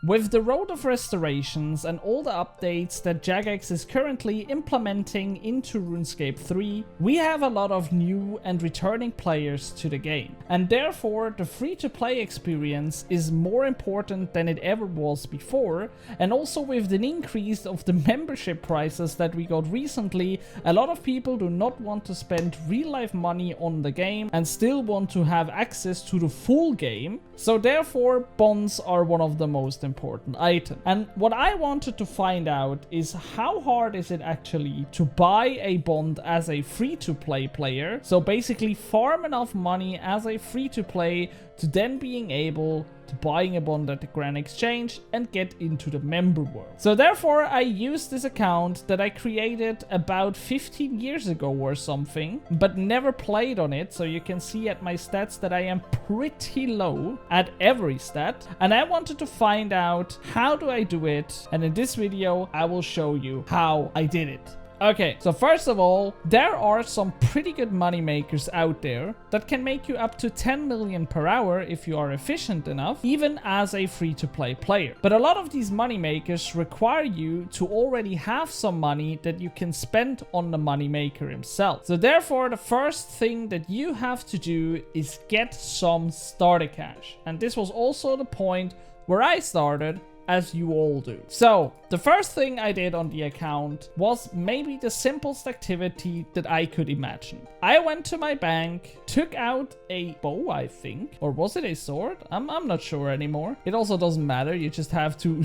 With the Road of Restorations and all the updates that Jagex is currently implementing into RuneScape 3, we have a lot of new and returning players to the game. And therefore, the free-to-play experience is more important than it ever was before. And also with the increase of the membership prices that we got recently, a lot of people do not want to spend real-life money on the game and still want to have access to the full game. So therefore, bonds are one of the most important items. And what I wanted to find out is how hard is it actually to buy a bond as a free-to-play player. So basically farm enough money as a free-to-play to then being able to buying a bond at the Grand Exchange and get into the member world. So therefore I used this account that I created about 15 years ago or something, but never played on it. So you can see at my stats that I am pretty low at every stat. And I wanted to find out how do I do it. And in this video, I will show you how I did it. Okay, so first of all, there are some pretty good money makers out there that can make you up to 10 million per hour if you are efficient enough, even as a free-to-play player. But a lot of these money makers require you to already have some money that you can spend on the money maker himself. So therefore, the first thing that you have to do is get some starter cash. And this was also the point where I started, as you all do. So the first thing I did on the account was maybe the simplest activity that I could imagine. I went to my bank, took out a bow, I think, or was it a sword? I'm not sure anymore. It also doesn't matter. You just have to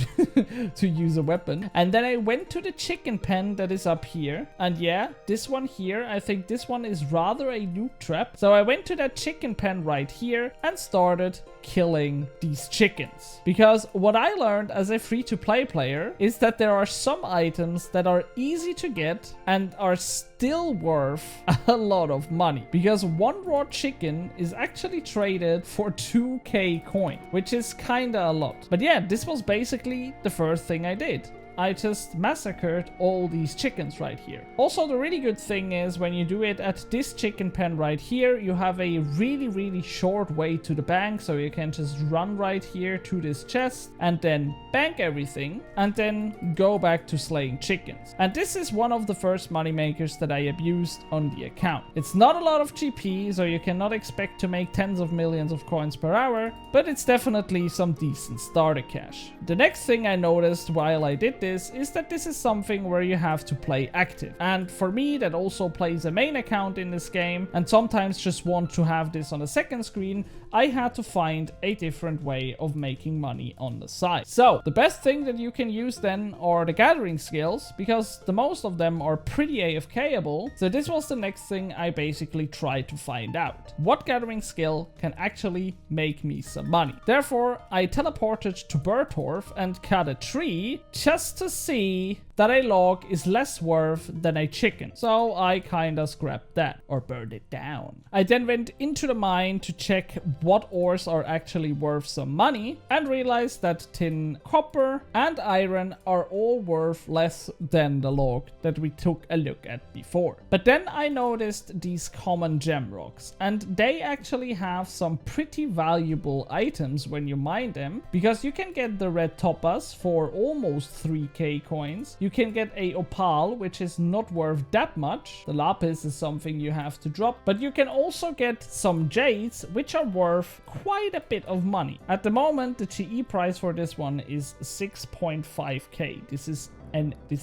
to use a weapon. And then I went to the chicken pen that is up here. And yeah, this one here, I think this one is rather a noob trap. So I went to that chicken pen right here and started killing these chickens. Because what I learned as a free-to-play player is that there are some items that are easy to get and are still worth a lot of money. Because one raw chicken is actually traded for 2k coin, which is kinda a lot. But yeah, this was basically the first thing I did. I just massacred all these chickens right here. Also, the really good thing is when you do it at this chicken pen right here, you have a really short way to the bank. So you can just run right here to this chest and then bank everything and then go back to slaying chickens. And this is one of the first money makers that I abused on the account. It's not a lot of GP, so you cannot expect to make tens of millions of coins per hour, but it's definitely some decent starter cash. The next thing I noticed while I did this is that this is something where you have to play active. And for me, that also plays a main account in this game and sometimes just want to have this on a second screen, I had to find a different way of making money on the side. So the best thing that you can use then are the gathering skills, because the most of them are pretty AFK-able. So this was the next thing I basically tried to find out. What gathering skill can actually make me some money? Therefore, I teleported to Bertorf and cut a tree just to see that a log is less worth than a chicken. So I kinda scrapped that or burned it down. I then went into the mine to check what ores are actually worth some money and realized that tin, copper and iron are all worth less than the log that we took a look at before. But then I noticed these common gem rocks and they actually have some pretty valuable items when you mine them, because you can get the red topaz for almost 3k coins. You can get a opal, which is not worth that much. The lapis is something you have to drop, but you can also get some jades, which are worth quite a bit of money. At the moment, the GE price for this one is 6.5k. This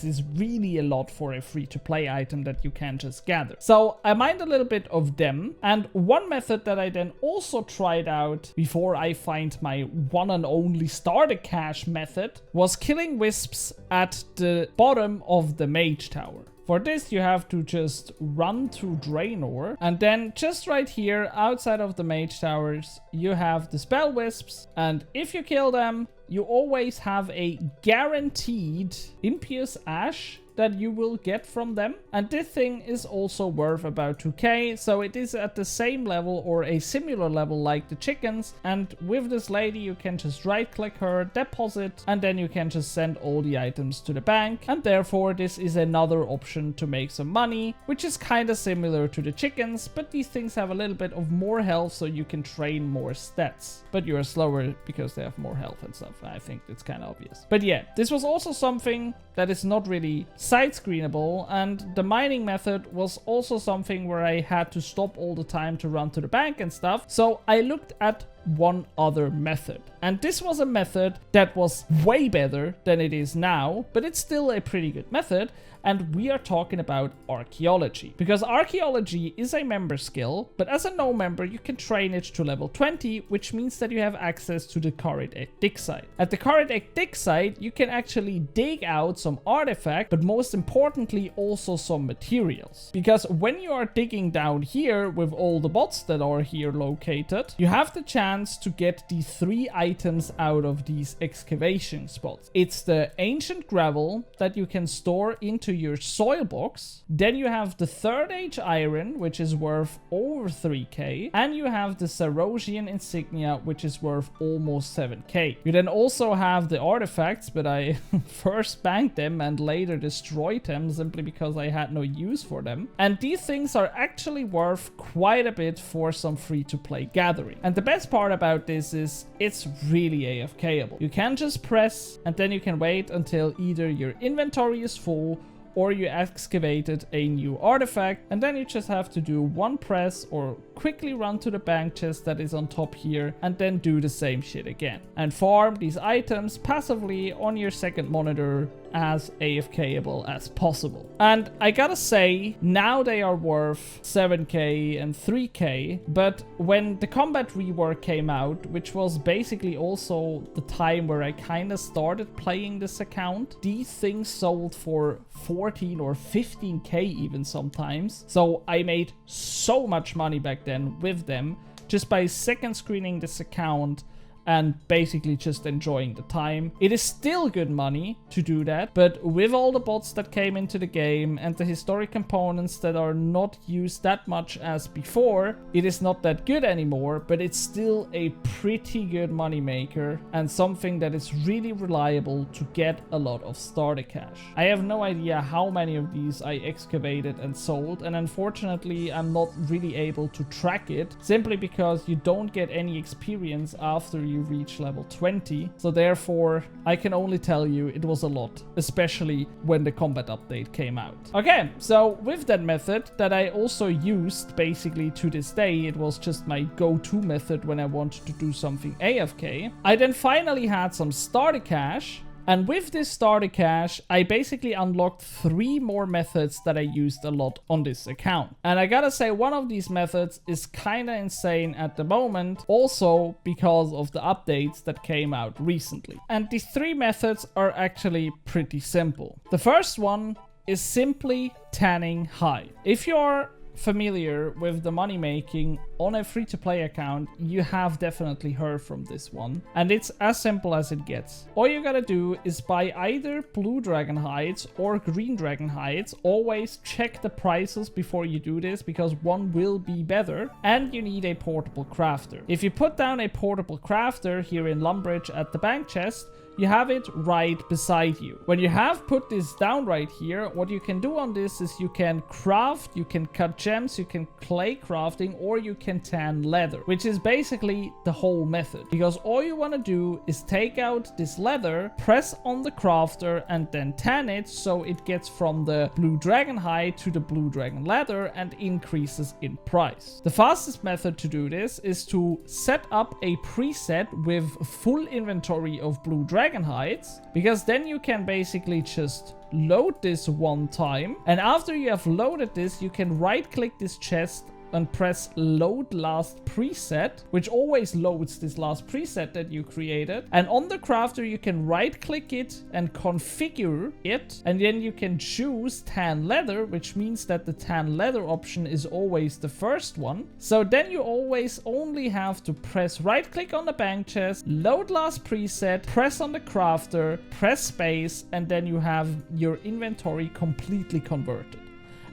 is really a lot for a free-to-play item that you can just gather. So I mined a little bit of them. And one method that I then also tried out before I find my one and only starter cash method was killing wisps at the bottom of the mage tower. For this, you have to just run through Draenor, and then just right here outside of the mage towers, you have the spell wisps, and if you kill them, you always have a guaranteed impious ash that you will get from them. And this thing is also worth about 2k, so it is at the same level or a similar level like the chickens. And with this lady, you can just right click her, deposit, and then you can just send all the items to the bank. And therefore this is another option to make some money, which is kind of similar to the chickens, but these things have a little bit of more health, so you can train more stats, but you're slower because they have more health and stuff. I think it's kind of obvious. But yeah, this was also something that is not really side screenable, and the mining method was also something where I had to stop all the time to run to the bank and stuff. So I looked at one other method, and this was a method that was way better than it is now, but it's still a pretty good method. And we are talking about archaeology, because archaeology is a member skill, but as a no member you can train it to level 20, which means that you have access to the current dig site. At the current dig site you can actually dig out some artifact, but most importantly also some materials, because when you are digging down here with all the bots that are here located, you have the chance to get the 3 items out of these excavation spots. It's the ancient gravel that you can store into your soil box, then you have the 3rd age iron, which is worth over 3k, and you have the Sarosian insignia, which is worth almost 7k. You then also have the artifacts, but I first banked them and later destroyed them simply because I had no use for them, and these things are actually worth quite a bit for some free-to-play gathering. And the best part about this is it's really AFKable. You can just press and then you can wait until either your inventory is full or you excavated a new artifact, and then you just have to do one press or quickly run to the bank chest that is on top here and then do the same shit again and farm these items passively on your second monitor as AFKable as possible. And I gotta say, now they are worth 7k and 3k, but when the combat rework came out, which was basically also the time where I kind of started playing this account, these things sold for 14 or 15k even sometimes. So I made so much money back then with them just by second screening this account and basically just enjoying the time. It is still good money to do that, but with all the bots that came into the game and the historic components that are not used that much as before, it is not that good anymore, but it's still a pretty good money maker and something that is really reliable to get a lot of starter cash. I have no idea how many of these I excavated and sold, and unfortunately I'm not really able to track it simply because you don't get any experience after you reach level 20, so therefore I can only tell you it was a lot, especially when the combat update came out. Okay, so with that method that I also used basically to this day, it was just my go-to method when I wanted to do something AFK, I then finally had some starter cash. And with this starter cash, I basically unlocked 3 more methods that I used a lot on this account. And I gotta say, one of these methods is kinda insane at the moment, also because of the updates that came out recently. And these 3 methods are actually pretty simple. The first one is simply tanning high. If you're familiar with the money making on a free-to-play account, you have definitely heard from this one, and it's as simple as it gets. All you gotta do is buy either blue dragon hides or green dragon hides. Always check the prices before you do this, because one will be better, and you need a portable crafter. If you put down a portable crafter here in Lumbridge at the bank chest, you have it right beside you. When you have put this down right here, what you can do on this is you can craft, you can cut gems, you can clay crafting, or you can tan leather, which is basically the whole method. Because all you want to do is take out this leather, press on the crafter, and then tan it so it gets from the blue dragon hide to the blue dragon leather and increases in price. The fastest method to do this is to set up a preset with full inventory of blue dragon hides, because then you can basically just load this one time, and after you have loaded this, you can right click this chest and press load last preset, which always loads this last preset that you created. And on the crafter, you can right click it and configure it. And then you can choose tan leather, which means that the tan leather option is always the first one. So then you always only have to press right click on the bank chest, load last preset, press on the crafter, press space, and then you have your inventory completely converted.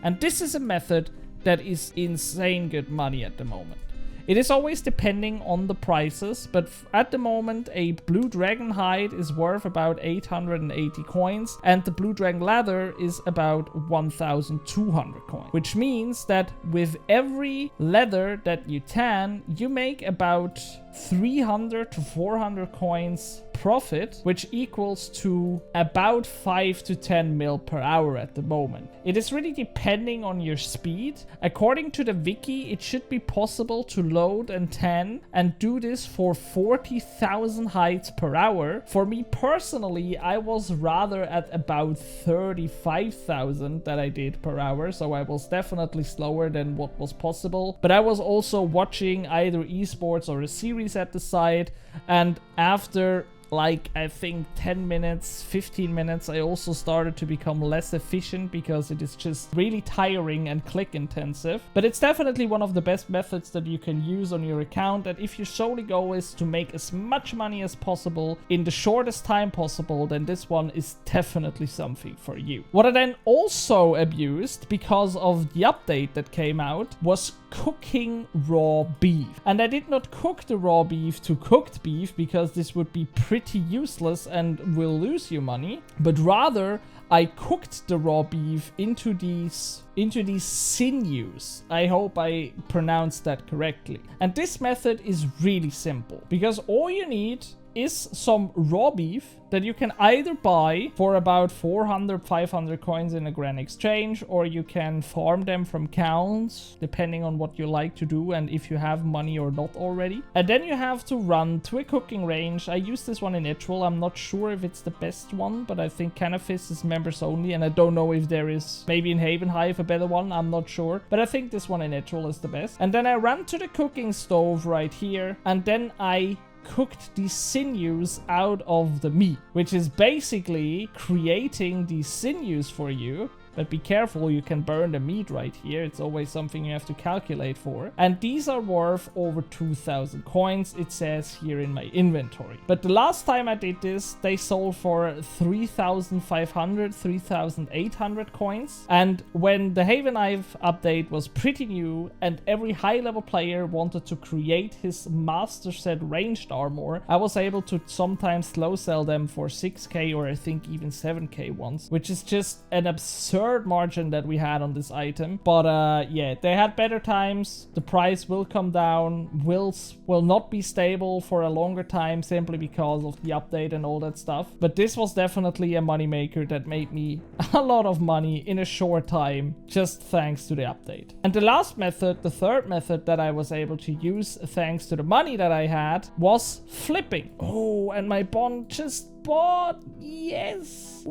And this is a method that is insane good money at the moment. It is always depending on the prices, but at the moment a blue dragon hide is worth about 880 coins and the blue dragon leather is about 1200 coins, which means that with every leather that you tan, you make about 300 to 400 coins profit, which equals to about 5 to 10 mil per hour at the moment. It is really depending on your speed. According to the wiki, it should be possible to load and tan and do this for 40,000 hides per hour. For me personally, I was rather at about 35,000 that I did per hour, so I was definitely slower than what was possible. But I was also watching either esports or a series at the side, and after like I think 10 minutes, 15 minutes, I also started to become less efficient because it is just really tiring and click intensive. But it's definitely one of the best methods that you can use on your account, and if your solely goal is to make as much money as possible in the shortest time possible, then this one is definitely something for you. What I then also abused because of the update that came out was cooking raw beef. And I did not cook the raw beef to cooked beef because this would be pretty useless and will lose you money, but rather I cooked the raw beef into these sinews. I hope I pronounced that correctly. And this method is really simple because all you need is some raw beef that you can either buy for about 400, 500 coins in a grand exchange, or you can farm them from counts, depending on what you like to do and if you have money or not already. And then you have to run to a cooking range. I use this one in Etril. I'm not sure if it's the best one, but I think Canafis is members only, and I don't know if there is maybe in Haven Hive a better one. I'm not sure, but I think this one in Etril is the best. And then I ran to the cooking stove right here, and then I cooked these sinews out of the meat, which is basically creating these sinews for you. But be careful, you can burn the meat right here. It's always something you have to calculate for. And these are worth over 2,000 coins, it says here in my inventory. But the last time I did this, they sold for 3,500, 3,800 coins. And when the Haven Hive update was pretty new and every high-level player wanted to create his master set ranged armor, I was able to sometimes slow sell them for 6k or I think even 7k once, which is just an absurd margin that we had on this item. But yeah, they had better times. The price will come down, will not be stable for a longer time simply because of the update and all that stuff. But this was definitely a moneymaker that made me a lot of money in a short time, just thanks to the update. And the last method, the third method that I was able to use thanks to the money that I had, was flipping. Oh, and my bond just bought. Yes.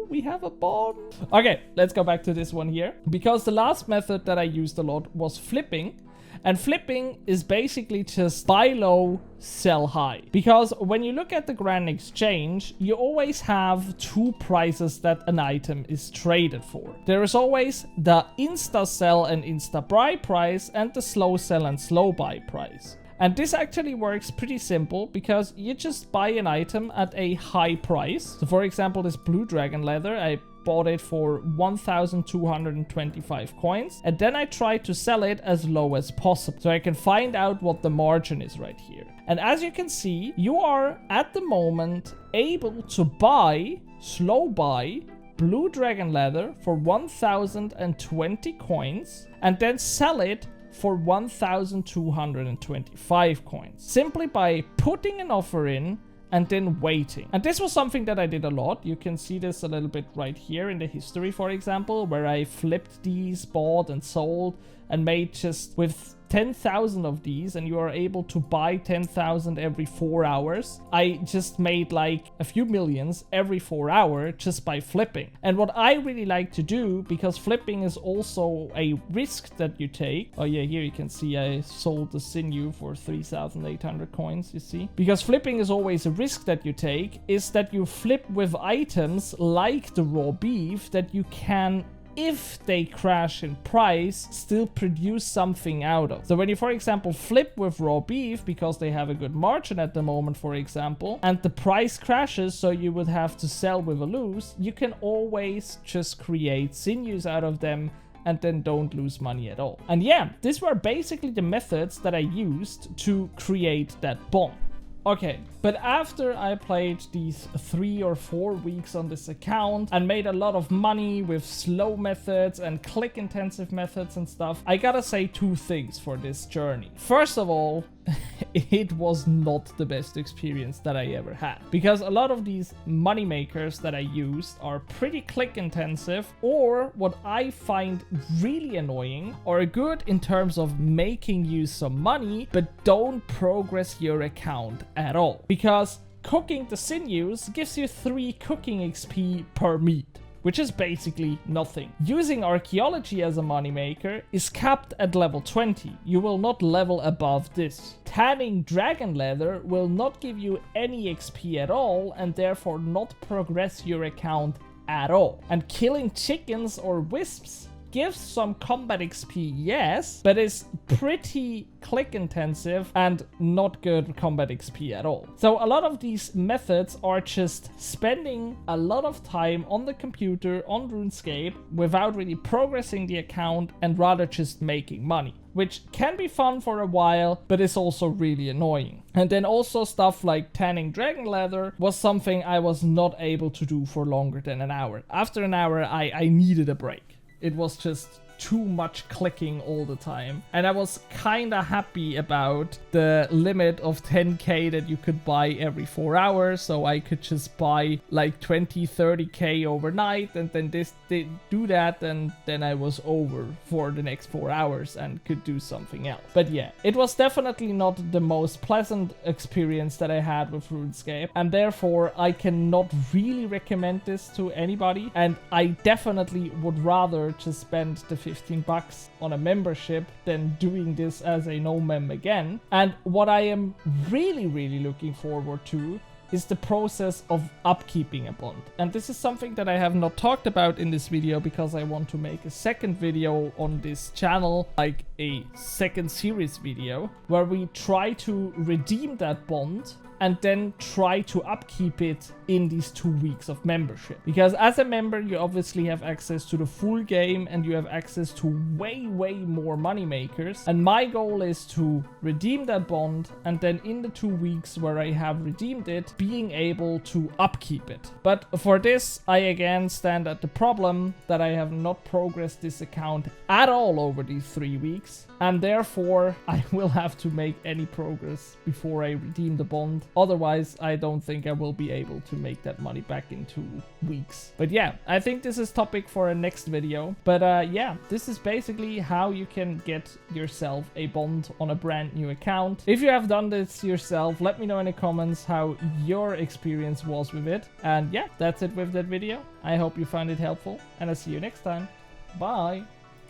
We have a bond. Okay, let's go back to this one here, because the last method that I used a lot was flipping. And flipping is basically just buy low, sell high. Because when you look at the Grand Exchange, you always have two prices that an item is traded for. There is always the insta sell and insta buy price and the slow sell and slow buy price. And this actually works pretty simple because you just buy an item at a high price. So for example, this blue dragon leather, I bought it for 1,225 coins, and then I try to sell it as low as possible so I can find out what the margin is right here. And as you can see, you are at the moment able to buy, slow buy, blue dragon leather for 1,020 coins and then sell it for 1,225 coins simply by putting an offer in and then waiting. And this was something that I did a lot. You can see this a little bit right here in the history, for example, where I flipped these, bought and sold and made just with 10,000 of these and you are able to buy 10,000 every 4 hours, I just made like a few millions every 4 hours just by flipping. And what I really like to do, because flipping is also a risk that you take. Oh yeah, here you can see I sold the sinew for 3,800 coins, you see. Because flipping is always a risk that you take, is that you flip with items like the raw beef that you can, if they crash in price, still produce something out of. So when you, for example, flip with raw beef because they have a good margin at the moment, for example, and the price crashes, so you would have to sell with a lose, you can always just create sinews out of them and then don't lose money at all. And yeah, these were basically the methods that I used to create that bond. Okay, but after I played these 3 or 4 weeks on this account and made a lot of money with slow methods and click intensive methods and stuff, I gotta say 2 things for this journey. First of all, it was not the best experience that I ever had, because a lot of these money makers that I used are pretty click intensive, or what I find really annoying, are good in terms of making you some money but don't progress your account at all, because cooking the sinews gives you 3 cooking XP per meat, which is basically nothing. Using archaeology as a moneymaker is capped at level 20. You will not level above this. Tanning dragon leather will not give you any XP at all and therefore not progress your account at all. And killing chickens or wisps gives some combat XP, yes, but is pretty click intensive and not good combat XP at all. So a lot of these methods are just spending a lot of time on the computer on RuneScape without really progressing the account and rather just making money, which can be fun for a while, but is also really annoying. And then also stuff like tanning dragon leather was something I was not able to do for longer than an hour. After an hour, I needed a break. It was just too much clicking all the time. And I was kinda happy about the limit of 10k that you could buy every 4 hours. So I could just buy like 20, 30k overnight and then do that, and then I was over for the next 4 hours and could do something else. But yeah, it was definitely not the most pleasant experience that I had with RuneScape, and therefore I cannot really recommend this to anybody. And I definitely would rather just spend the 15 bucks on a membership than doing this as a no-mem again. And what I am really looking forward to is the process of upkeeping a bond. And this is something that I have not talked about in this video because I want to make a second video on this channel, like a second series video, where we try to redeem that bond and then try to upkeep it in these 2 weeks of membership. Because as a member, you obviously have access to the full game and you have access to way more money makers. And my goal is to redeem that bond and then in the 2 weeks where I have redeemed it, being able to upkeep it. But for this, I again stand at the problem that I have not progressed this account at all over these 3 weeks. And therefore, I will have to make any progress before I redeem the bond. Otherwise, I don't think I will be able to make that money back in 2 weeks. But yeah, I think this is topic for a next video. But yeah, this is basically how you can get yourself a bond on a brand new account. If you have done this yourself, let me know in the comments how your experience was with it. And yeah, that's it with that video. I hope you found it helpful and I'll see you next time. Bye!